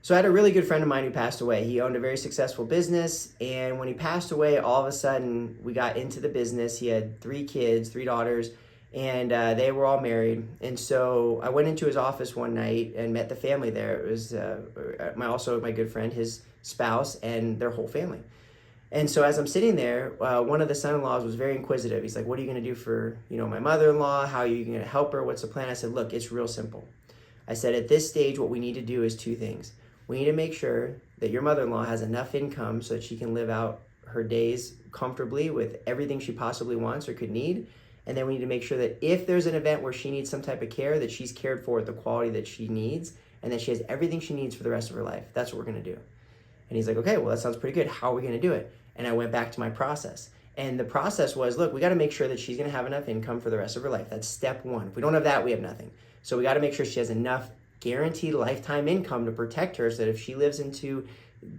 So I had a really good friend of mine who passed away. He owned a very successful business, and when he passed away, all of a sudden we got into the business. He had 3 kids, 3 daughters, and they were all married. And so I went into his office one night and met the family there. It was also my good friend, his spouse, and their whole family. And so as I'm sitting there, one of the son-in-laws was very inquisitive. He's like, "What are you going to do for my mother-in-law? How are you going to help her? What's the plan?" I said, "Look, it's real simple." I said, "At this stage, what we need to do is 2 things. We need to make sure that your mother-in-law has enough income so that she can live out her days comfortably with everything she possibly wants or could need. And then we need to make sure that if there's an event where she needs some type of care, that she's cared for at the quality that she needs and that she has everything she needs for the rest of her life. That's what we're going to do." And he's like, "Okay, well, that sounds pretty good. How are we going to do it?" And I went back to my process. And the process was, look, we got to make sure that she's going to have enough income for the rest of her life. That's step one. If we don't have that, we have nothing. So we got to make sure she has enough guaranteed lifetime income to protect her so that if she lives into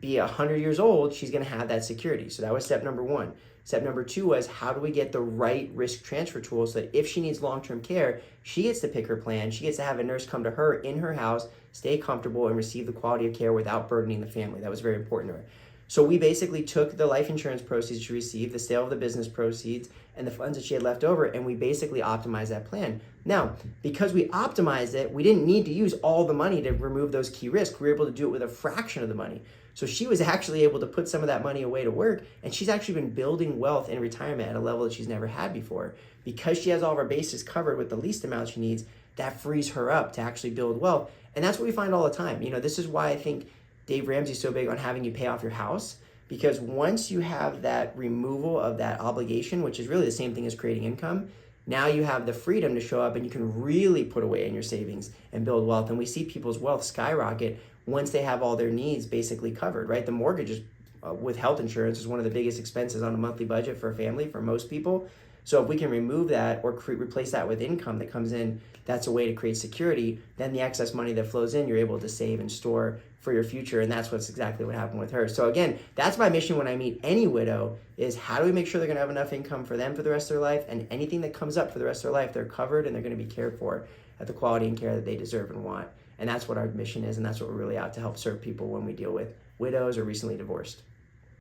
be 100 years old, she's going to have that security. So that was step number one. Step number two was, how do we get the right risk transfer tools so that if she needs long-term care, she gets to pick her plan. She gets to have a nurse come to her in her house, stay comfortable, and receive the quality of care without burdening the family. That was very important to her. So we basically took the life insurance proceeds she received, the sale of the business proceeds, and the funds that she had left over, and we basically optimized that plan. Now, because we optimized it, we didn't need to use all the money to remove those key risks. We were able to do it with a fraction of the money. So she was actually able to put some of that money away to work, and she's actually been building wealth in retirement at a level that she's never had before. Because she has all of her bases covered with the least amount she needs, that frees her up to actually build wealth. And that's what we find all the time. This is why I think Dave Ramsey's so big on having you pay off your house, because once you have that removal of that obligation, which is really the same thing as creating income, now you have the freedom to show up and you can really put away in your savings and build wealth. And we see people's wealth skyrocket once they have all their needs basically covered, right? The mortgage is, with health insurance, is one of the biggest expenses on a monthly budget for a family for most people. So if we can remove that or replace that with income that comes in, that's a way to create security. Then the excess money that flows in, you're able to save and store for your future. And that's what's exactly what happened with her. So again, that's my mission when I meet any widow, is how do we make sure they're going to have enough income for them for the rest of their life, and anything that comes up for the rest of their life, they're covered and they're going to be cared for at the quality and care that they deserve and want. And that's what our mission is, and that's what we're really out to help serve people when we deal with widows or recently divorced.